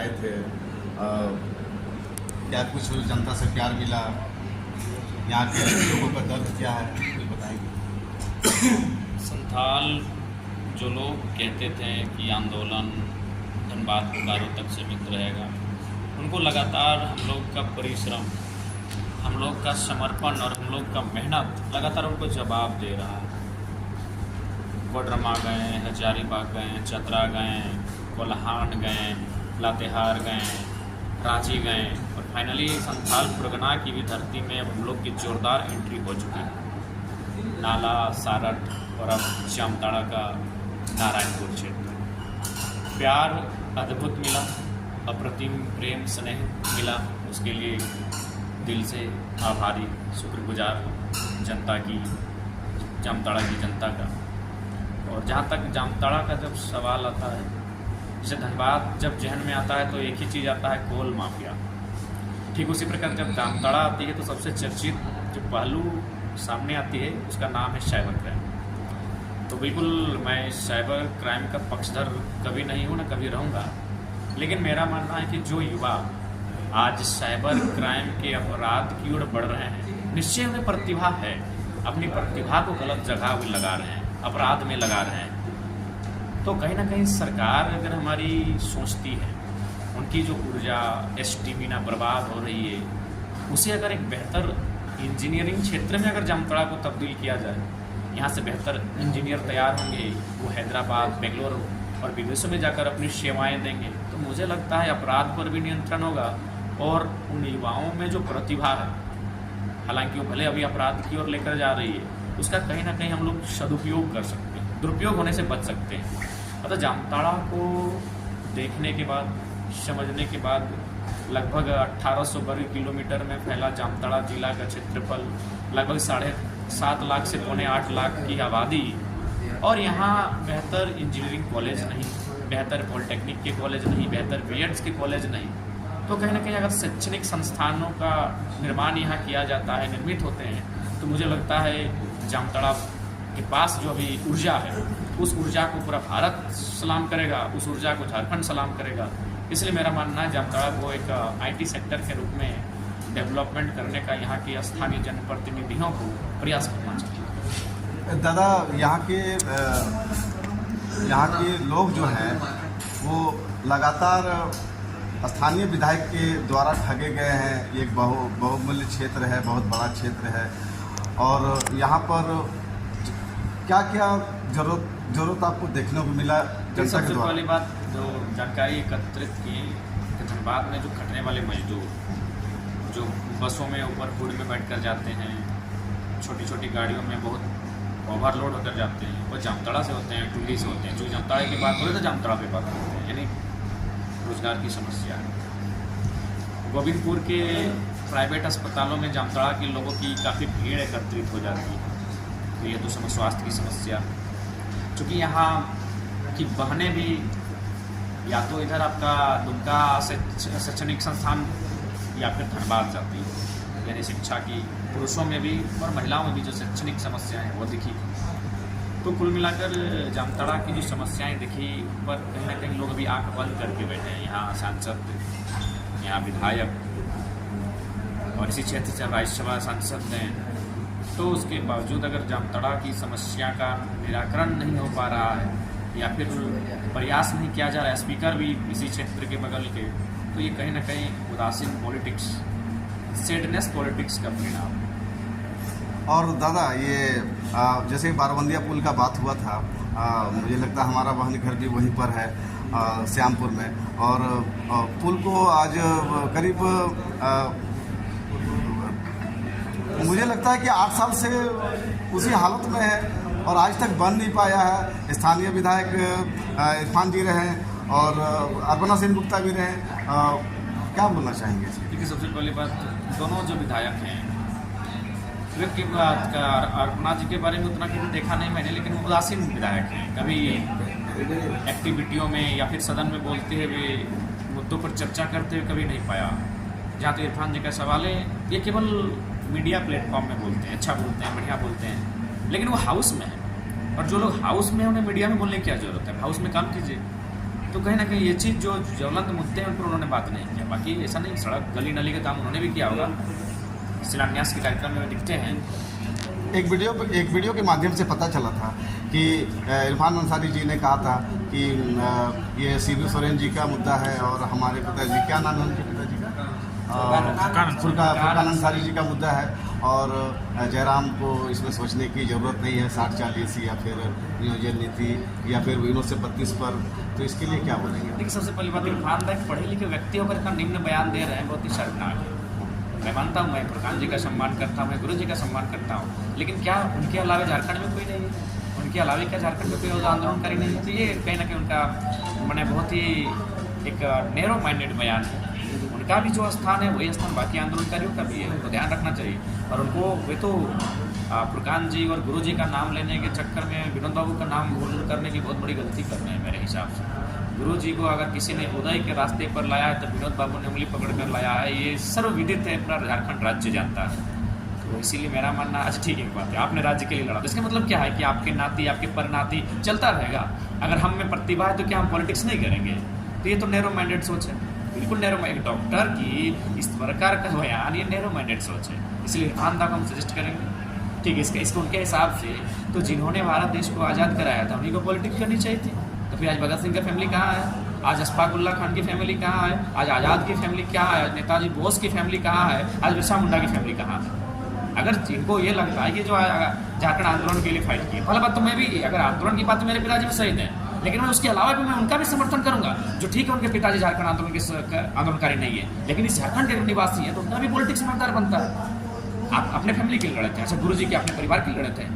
आए थे, क्या कुछ जनता से प्यार मिला? यहाँ के लोगों का दर्द क्या है, कुछ बताएंगे? संथाल जो लोग कहते थे कि आंदोलन धनबाद बोकारो तक सीमित रहेगा, उनको लगातार हम लोग का परिश्रम, हम लोग का समर्पण और हम लोग का मेहनत लगातार उनको जवाब दे रहा है। कोडरमा गए, हजारीबाग गए, चतरा गए, कोल्हान गए, लातेहार गए, रांची गए और फाइनली संथाल परगना की भी धरती में अब हम लोग की जोरदार एंट्री हो चुकी है। नाला, सारठ और अब जामताड़ा का नारायणपुर क्षेत्र। प्यार अद्भुत मिला, अप्रतिम प्रेम स्नेह मिला, उसके लिए दिल से आभारी, शुक्रगुजार जनता की, जामताड़ा की जनता का। और जहाँ तक जामताड़ा का जब सवाल आता है, जैसे धनबाद जब जहन में आता है तो एक ही चीज़ आता है, कोल माफिया। ठीक उसी प्रकार जब जामताड़ा आती है तो सबसे चर्चित जो पहलू सामने आती है उसका नाम है साइबर क्राइम। तो बिल्कुल मैं साइबर क्राइम का पक्षधर कभी नहीं हूँ, ना कभी रहूँगा, लेकिन मेरा मानना है कि जो युवा आज साइबर क्राइम के अपराध की ओर बढ़ रहे हैं, निश्चय उन्हें प्रतिभा है, अपनी प्रतिभा को गलत जगह भी लगा रहे हैं, अपराध में लगा रहे हैं। तो कहीं ना कहीं सरकार अगर हमारी सोचती है, उनकी जो ऊर्जा स्टेमिना बर्बाद हो रही है, उसे अगर एक बेहतर इंजीनियरिंग क्षेत्र में अगर जामताड़ा को तब्दील किया जाए, यहाँ से बेहतर इंजीनियर तैयार होंगे, वो हैदराबाद, बेंगलोर और विदेशों में जाकर अपनी सेवाएं देंगे, तो मुझे लगता है अपराध पर भी नियंत्रण होगा और उन युवाओं में जो प्रतिभा है, हालांकि वो भले अभी अपराध की ओर लेकर जा रही है, उसका कहीं ना कहीं हम लोग सदुपयोग कर सकते हैं, दुरुपयोग होने से बच सकते हैं। मतलब जामताड़ा को देखने के बाद, समझने के बाद, लगभग 1800 वर्ग किलोमीटर में फैला जामताड़ा जिला का क्षेत्रफल, लगभग 7.5 लाख से 7.25 लाख की आबादी, और यहाँ बेहतर इंजीनियरिंग कॉलेज नहीं, बेहतर पॉलिटेक्निक के कॉलेज नहीं, बेहतर बीएड्स के कॉलेज नहीं, तो कहीं ना कहीं अगर शैक्षणिक संस्थानों का निर्माण यहाँ किया जाता है, निर्मित होते हैं, तो मुझे लगता है जामताड़ा के पास जो अभी ऊर्जा है, उस ऊर्जा को पूरा भारत सलाम करेगा, उस ऊर्जा को झारखंड सलाम करेगा। इसलिए मेरा मानना है जामताड़ा को एक आईटी सेक्टर के रूप में डेवलपमेंट करने का यहाँ के स्थानीय जनप्रतिनिधियों को प्रयास करना चाहिए। दादा, यहाँ के लोग जो हैं वो लगातार स्थानीय विधायक के द्वारा ठगे गए हैं। ये एक बहुमूल्य क्षेत्र है, बहुत बड़ा क्षेत्र है, और यहाँ पर क्या क्या जरूरत आपको देखने को मिला जनता के सबसे द्वारा? पहली बात जो जानकारी एकत्रित की कि धनबाद में जो खटने वाले मजदूर जो बसों में ऊपर हुड में बैठकर जाते हैं, छोटी छोटी गाड़ियों में बहुत ओवरलोड होकर जाते हैं, वो जामताड़ा से होते हैं, टुल्ली से होते हैं। जो जामताड़ा की बात हो रही है तो जामताड़ा पे बात करते हैं, यानी रोजगार की समस्या है। गोविंदपुर के प्राइवेट अस्पतालों में जामताड़ा के लोगों की काफ़ी भीड़ एकत्रित हो जाती है, तो ये तो स्वास्थ्य की समस्या। चूँकि यहाँ की बहनें भी या तो इधर आपका दुमका शैक्षणिक संस्थान या फिर धनबाद जाती है, यानी शिक्षा की पुरुषों में भी और महिलाओं में भी जो शैक्षणिक समस्याएं हैं वो दिखी। तो कुल मिलाकर जामताड़ा की जो समस्याएं दिखी, पर कहीं ना कहीं लोग अभी आंख बंद करके बैठे हैं। यहाँ सांसद, यहाँ विधायक और इसी क्षेत्र से राज्यसभा सांसद हैं, तो उसके बावजूद अगर जामताड़ा की समस्या का निराकरण नहीं हो पा रहा है या फिर प्रयास नहीं किया जा रहा है, स्पीकर भी इसी क्षेत्र के बगल के, तो ये कहीं ना कहीं उदासीन पॉलिटिक्स, सेडनेस पॉलिटिक्स का परिणाम। और दादा, ये जैसे बाराबंदिया पुल का बात हुआ था, मुझे लगता है हमारा बहन घर भी वहीं पर है, श्यामपुर में, और पुल को आज करीब मुझे लगता है कि 8 साल से उसी हालत में है और आज तक बन नहीं पाया है। स्थानीय विधायक इरफान जी रहे और अर्पणा सेन गुप्ता भी रहे, क्या बोलना चाहेंगे? देखिए, सबसे पहली बात, दोनों जो विधायक हैं, विवेक की बात का अर्पणा जी के बारे में उतना कभी देखा नहीं मैंने, लेकिन वो उदासीन विधायक हैं, कभी एक्टिविटियों में या फिर सदन में बोलते हुए, मुद्दों पर चर्चा करते हुए कभी नहीं पाया। जहाँ तो इरफान जी का सवाल है, ये केवल मीडिया प्लेटफॉर्म में बोलते हैं, अच्छा बोलते हैं, बढ़िया बोलते हैं, लेकिन वो हाउस में है, और जो लोग हाउस में हैं उन्हें मीडिया में बोलने की क्या जरूरत है? हाउस में काम कीजिए। तो कहीं ना कहीं ये चीज़ जो ज्वलंत मुद्दे हैं उन पर उन्होंने बात नहीं किया। बाकी ऐसा नहीं, सड़क गली नली का काम उन्होंने भी किया होगा, शिलान्यास के कार्यक्रम में दिखते हैं। एक वीडियो के माध्यम से पता चला था कि इरफान अंसारी जी ने कहा था कि ये शिबू सोरेन जी का मुद्दा है और हमारे पिताजी, क्या नाम है उनके पिताजी का, फुरकान अंसारी जी का मुद्दा है और जयराम को इसमें सोचने की ज़रूरत नहीं है 60-40 या फिर नियोजन नीति या फिर 19 से 32 पर, तो इसके लिए क्या बोलेंगे? देखिए, सबसे पहली बात, इरफान भाई पढ़े लिखे व्यक्ति होकर इतना निम्न बयान दे रहे हैं, बहुत ही शर्मनाक है। मैं मानता हूँ, मैं फुरकान जी का सम्मान करता हूँ, मैं गुरु जी का सम्मान करता हूँ, लेकिन क्या उनके अलावा झारखंड में कोई नहीं है? उनके अलावा क्या झारखंड में कोई आंदोलनकारी नहीं है? तो ये कहीं ना कहीं उनका मैंने बहुत ही एक नैरो माइंडेड बयान है। उनका भी जो स्थान है वही स्थान बाकी आंदोलनकारियों का भी है, उनको ध्यान रखना चाहिए। और उनको वे तो फुरकान जी और गुरु जी का नाम लेने के चक्कर में विनोद बाबू का नाम भूल करने की बहुत बड़ी गलती कर रहे हैं मेरे हिसाब से। गुरु जी को अगर किसी ने उदय के रास्ते पर लाया है तो विनोद बाबू ने उंगली पकड़ कर लाया है, ये सर्वविदित है, पूरा झारखंड राज्य जानता है। तो इसीलिए मेरा मानना, अच्छा ठीक है बात है, आपने राज्य के लिए लड़ा, तो इसका मतलब क्या है कि आपके नाती आपके परनाती चलता रहेगा। अगर हम में प्रतिभा है तो क्या हम पॉलिटिक्स नहीं करेंगे? तो ये तो नैरो माइंडेड सोच है, बिल्कुल नैरो। एक डॉक्टर की इस प्रकार का बयान, ये नैरो माइंडेड सोच है। इसलिए इरफान दा को हम सजेस्ट करेंगे, ठीक है, इसको उनके हिसाब से तो जिन्होंने भारत देश को आज़ाद कराया था उन्हीं को पॉलिटिक्स करनी चाहिए थी। तो फिर आज भगत सिंह की फैमिली कहाँ है? आज अशफाकुल्ला खान की फैमिली कहाँ है? आज आज़ाद की फैमिली कहाँ है? आज नेताजी बोस की फैमिली कहाँ है? आज बिरसा मुंडा की फैमिली कहाँ है? अगर जिनको ये लगता है कि जो झारखंड आंदोलन के लिए फाइट किए, पहले बात तो मैं भी, अगर आंदोलन की बात तो मेरे पिताजी भी शहीद हैं, लेकिन मैं उसके अलावा भी मैं उनका भी समर्थन करूंगा। जो ठीक है, उनके पिताजी झारखंड आंदोलन के आंदोलनकारी नहीं है, लेकिन इस झारखंड के निवासी है तो उनका भी पॉलिटिक्स में मतदार बनता है। आप अपने फैमिली के लिए लड़े थे, अच्छा गुरु जी के अपने परिवार के लिए लड़े थे,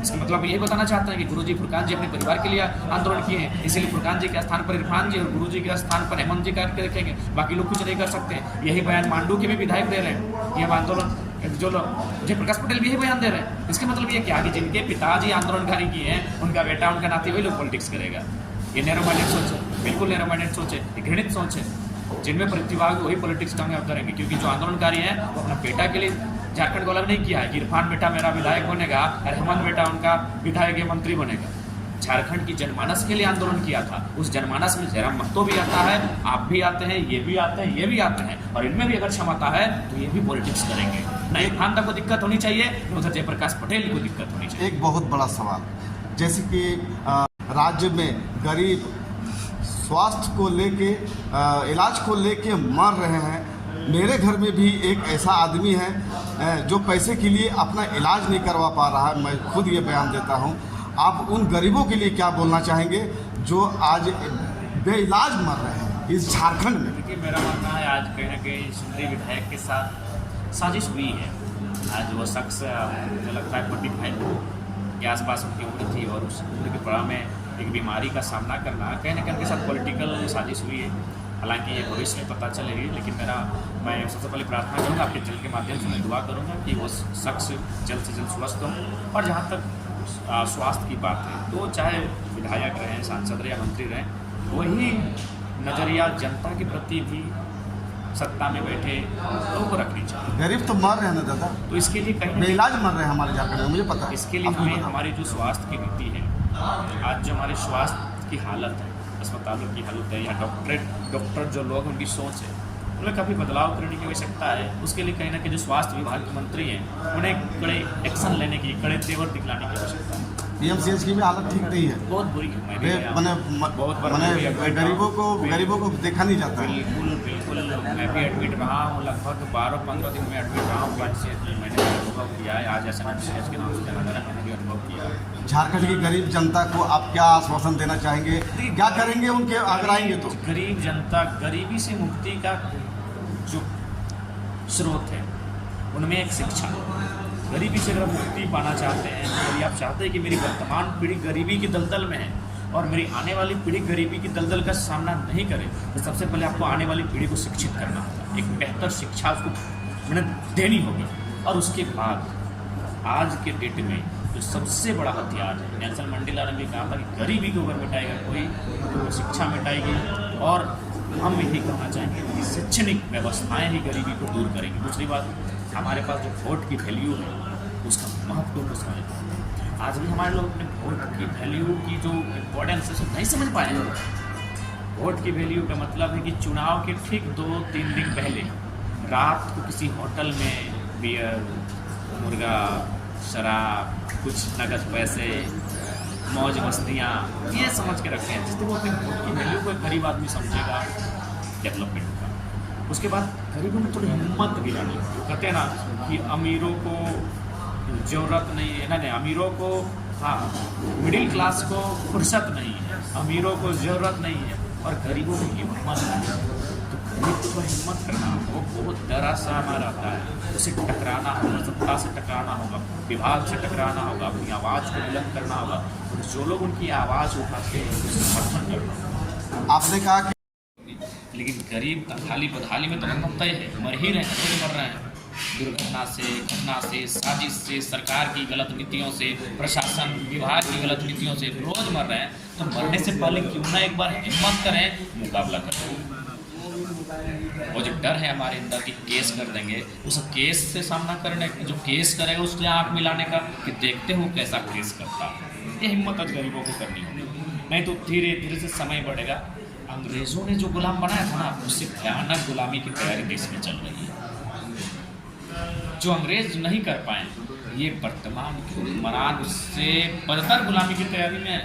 इसका मतलब यही बताना चाहते हैं कि गुरु जी फुरकान जी अपने परिवार के लिए आंदोलन किए हैं, इसीलिए फुरकान जी के स्थान पर इरफान जी और गुरु जी के स्थान पर हेमंत जी करके रखेंगे, बाकी लोग कुछ नहीं कर सकते। यही बयान मांडू के भी विधायक दे रहे हैं कि हम आंदोलन, जो लोग जयप्रकाश पटेल भी यही बयान दे रहे हैं। इसका मतलब ये क्या कि जिनके पिताजी आंदोलनकारी किए हैं उनका बेटा उनका नाती वही लोग पॉलिटिक्स करेगा। ये नैरो माइंडेड सोच है, बिल्कुल नैरो माइंडेड सोच है, ये घृणित सोच है। जिनमें प्रतिभा वही पॉलिटिक्स कामयाब करेंगे, क्योंकि जो आंदोलनकारी हैं वो अपना बेटा के लिए झारखंड को अलग नहीं किया है कि इरफान बेटा मेरा विधायक बनेगा और हेमंत बेटा उनका विधायक या मंत्री बनेगा। झारखंड की जनमानस के लिए आंदोलन किया था, उस जनमानस में जयराम महतो भी आता है, आप भी आते हैं, ये भी आते हैं, ये भी आते हैं, और इनमें भी अगर क्षमता है तो ये भी पॉलिटिक्स करेंगे। न इरफान तक को दिक्कत होनी चाहिए, न उधर जयप्रकाश पटेल को दिक्कत होनी चाहिए। एक बहुत बड़ा सवाल, जैसे कि राज्य में गरीब स्वास्थ्य को लेके, इलाज को लेके मर रहे हैं। मेरे घर में भी एक ऐसा आदमी है जो पैसे के लिए अपना इलाज नहीं करवा पा रहा है, मैं खुद ये बयान देता हूँ। आप उन गरीबों के लिए क्या बोलना चाहेंगे जो आज बेइलाज मर रहे हैं इस झारखंड में? देखिए, मेरा मानना है आज कहीं ना कहीं सुंदरी विधायक के साथ साजिश हुई है। आज वो शख्स मुझे लगता है 45 के आसपास उनकी उम्र थी और उस उम्र की पड़ाव में एक बीमारी का सामना करना कहीं ना कहीं उनके साथ पॉलिटिकल साजिश हुई है। हालांकि ये भविष्य में पता चलेगी, लेकिन मैं सबसे पहले प्रार्थना करूँगा, आपके चैनल के माध्यम से मैं दुआ करूँगा कि वो शख्स जल्द से जल्द स्वस्थ हों। और जहाँ तक स्वास्थ्य की बात है तो चाहे विधायक रहें, सांसद रहें या मंत्री रहें, वही नज़रिया जनता के प्रति भी सत्ता में बैठे लोगों को रखनी चाहिए। गरीब तो मर रहे हैं ना दादा, तो इसके लिए कहीं बेइलाज मर रहे हैं हमारे झारखंड में, मुझे पता है। इसके लिए हमें हमारी जो स्वास्थ्य की नीति है, आज जो हमारे स्वास्थ्य की हालत है, अस्पतालों की हालत है, या डॉक्टर जो लोग उनकी सोच है, उनमें काफ़ी बदलाव करने की आवश्यकता है। उसके लिए कहीं ना कहीं जो स्वास्थ्य विभाग के मंत्री हैं उन्हें कड़े एक्शन लेने की, कड़े तेवर दिखलाने की आवश्यकता है। पीएमसीएच की भी हालत ठीक नहीं है, बहुत बुरी है। मैं भी गरीबों को देखा नहीं जाता है। बिल्कुल मैं भी एडमिट रहा हूँ, लगभग 12-15 दिन में एडमिट रहा हूँ। मैंने अनुभव किया है, आज SNMCH के नाम से जाना जाना, मैंने भी अनुभव किया है। झारखंड की गरीब जनता को आप क्या आश्वासन देना चाहेंगे, क्या करेंगे उनके अगर आएंगे तो? गरीब जनता, गरीबी से मुक्ति का जो स्रोत है उनमें एक शिक्षा। गरीबी से अगर मुक्ति पाना चाहते हैं, यदि आप चाहते हैं कि मेरी वर्तमान पीढ़ी गरीबी की दलदल में है और मेरी आने वाली पीढ़ी गरीबी की दलदल का सामना नहीं करे, तो सबसे पहले आपको आने वाली पीढ़ी को शिक्षित करना होगा, एक बेहतर शिक्षा उसको देनी होगी। और उसके बाद आज के डेट में जो सबसे बड़ा हथियार है, नेल्सन मंडेला ने भी कहा था कि गरीबी को अगर मिटाएगा कोई तो शिक्षा मिटाएगी। और हम यही कहना चाहेंगे कि शैक्षणिक व्यवस्थाएं ही गरीबी को दूर करेंगी। दूसरी बात, हमारे पास जो वोट की वैल्यू है उसका महत्व को समझते हैं। आज भी हमारे लोग अपने वोट की वैल्यू की जो इम्पोर्टेंस है नहीं समझ पाए हैं। वोट की वैल्यू का मतलब है कि चुनाव के ठीक 2-3 दिन पहले रात को किसी होटल में बियर, मुर्गा, शराब, कुछ नगद पैसे, मौज मस्तियाँ ये समझ के रखे हैं। जिस दिन वो अपने वोट की वैल्यू को एक गरीब आदमी समझेगा डेवलपमेंट का, उसके बाद गरीबों में थोड़ी हिम्मत गिरानी। कहते हैं ना कि अमीरों को ज़रूरत नहीं है, नहीं अमीरों को, हाँ मिडिल क्लास को फुर्सत नहीं है, अमीरों को ज़रूरत नहीं है और गरीबों को हिम्मत नहीं है। तो गरीब को हिम्मत करना, वो बहुत डरा सा हमारा आता है, उसे टकराना होगा, सत्ता से टकराना होगा, विभाग से टकराना होगा, अपनी आवाज़ को बुलंद करना होगा और जो लोग उनकी आवाज़ उठाते हैं उसका समर्थन करना। आपने कहा कि लेकिन गरीब का थाली बदहाली में तो मतलब तय है, मर ही रहे हैं, रोज मर रहे हैं, दुर्घटना से, घटना से, साजिश से, सरकार की गलत नीतियों से, प्रशासन विभाग की गलत नीतियों से रोज मर रहे हैं। तो मरने से पहले क्यों ना एक बार हिम्मत करें, मुकाबला करें। वो जो डर है हमारे अंदर कि केस कर देंगे, उस केस से सामना करने, जो केस करेगा उससे आँख मिलाने का कि देखते हो कैसा केस करता है। ये हिम्मत आज गरीबों को करनी होगी, नहीं तो धीरे धीरे से समय बढ़ेगा। अंग्रेज़ों ने जो गुलाम बनाया था ना, उससे भयानक गुलामी की तैयारी देश में चल रही है। जो अंग्रेज नहीं कर पाए, ये वर्तमान के हुक्मरान उससे बदतर गुलामी की तैयारी में है।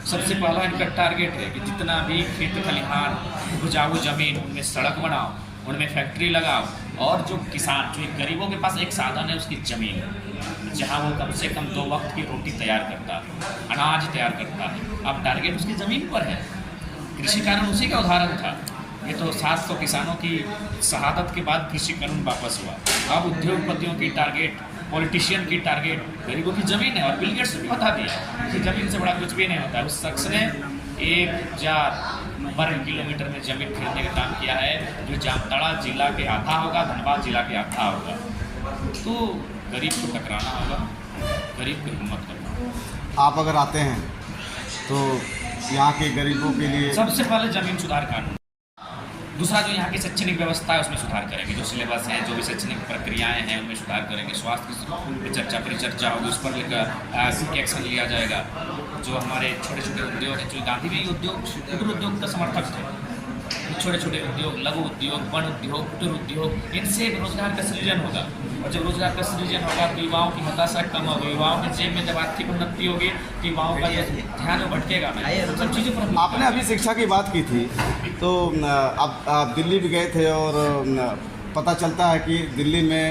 सबसे पहला इनका टारगेट है कि जितना भी खेत खलिहान, उपजाऊ जमीन, उनमें सड़क बनाओ, उनमें फैक्ट्री लगाओ और जो किसान, जो गरीबों के पास एक साधन है उसकी ज़मीन, जहाँ वो कम से कम 2 वक्त की रोटी तैयार करता है, अनाज तैयार करता है। अब टारगेट उसकी ज़मीन पर है। कृषि कानून उसी का उदाहरण था। ये तो 700 किसानों की शहादत के बाद कृषि कानून वापस हुआ। अब उद्योगपतियों की टारगेट, पॉलिटिशियन की टारगेट गरीबों की ज़मीन है। और बिल गेट्स ने बता दिया कि ज़मीन से बड़ा कुछ भी नहीं होता है। उस शख्स ने 1000 वर्ग किलोमीटर में ज़मीन खरीदने का काम किया है, जो जामताड़ा जिला के आधा होगा, धनबाद जिला के आधा होगा। तो गरीब को टकराना होगा, गरीब को हिम्मत करना होगा। आप अगर आते हैं तो यहाँ के गरीबों के लिए सबसे पहले ज़मीन सुधार कानून, दूसरा जो यहाँ की शैक्षणिक व्यवस्था है उसमें सुधार करेंगे, जो सिलेबस है, जो भी शैक्षणिक प्रक्रियाएं हैं उनमें सुधार करेंगे। स्वास्थ्य की परिचर्चा होगी, उस पर लेकर एक्शन लिया जाएगा। जो हमारे छोटे छोटे उद्योग हैं, जो गांधी भी उद्योग का समर्थक थे, छोटे छोटे उद्योग, लघु उद्योग, वन उद्योग, कुटीर उद्योग, इनसे रोजगार का सृजन होगा। और जब रोजगार का सृजन होगा तो युवाओं की हताशा कम होगी, युवाओं के जेब में जब आर्थिक उन्नति होगी तो युवाओं का ध्यान भटकेगा नहीं। सब चीज़ों पर आपने अभी शिक्षा की बात की थी, तो अब आप दिल्ली भी गए थे और पता चलता है कि दिल्ली में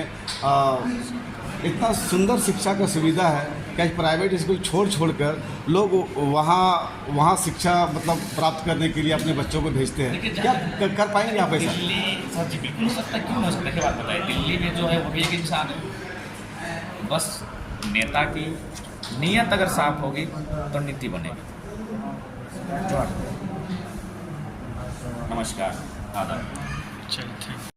इतना सुंदर शिक्षा का सुविधा है कि प्राइवेट स्कूल छोड़कर लोग वहाँ शिक्षा मतलब प्राप्त करने के लिए अपने बच्चों को भेजते हैं। क्या कर पाएंगे आप ऐसा? दिल्ली सर जी बिल्कुल हो सकता है, क्यों हो सकता है, क्या बात बताइए। दिल्ली में जो है वो भी एक इंसान है, बस नेता की नीयत अगर साफ होगी तो नीति बनेगी। नमस्कार, आदाब। चलिए।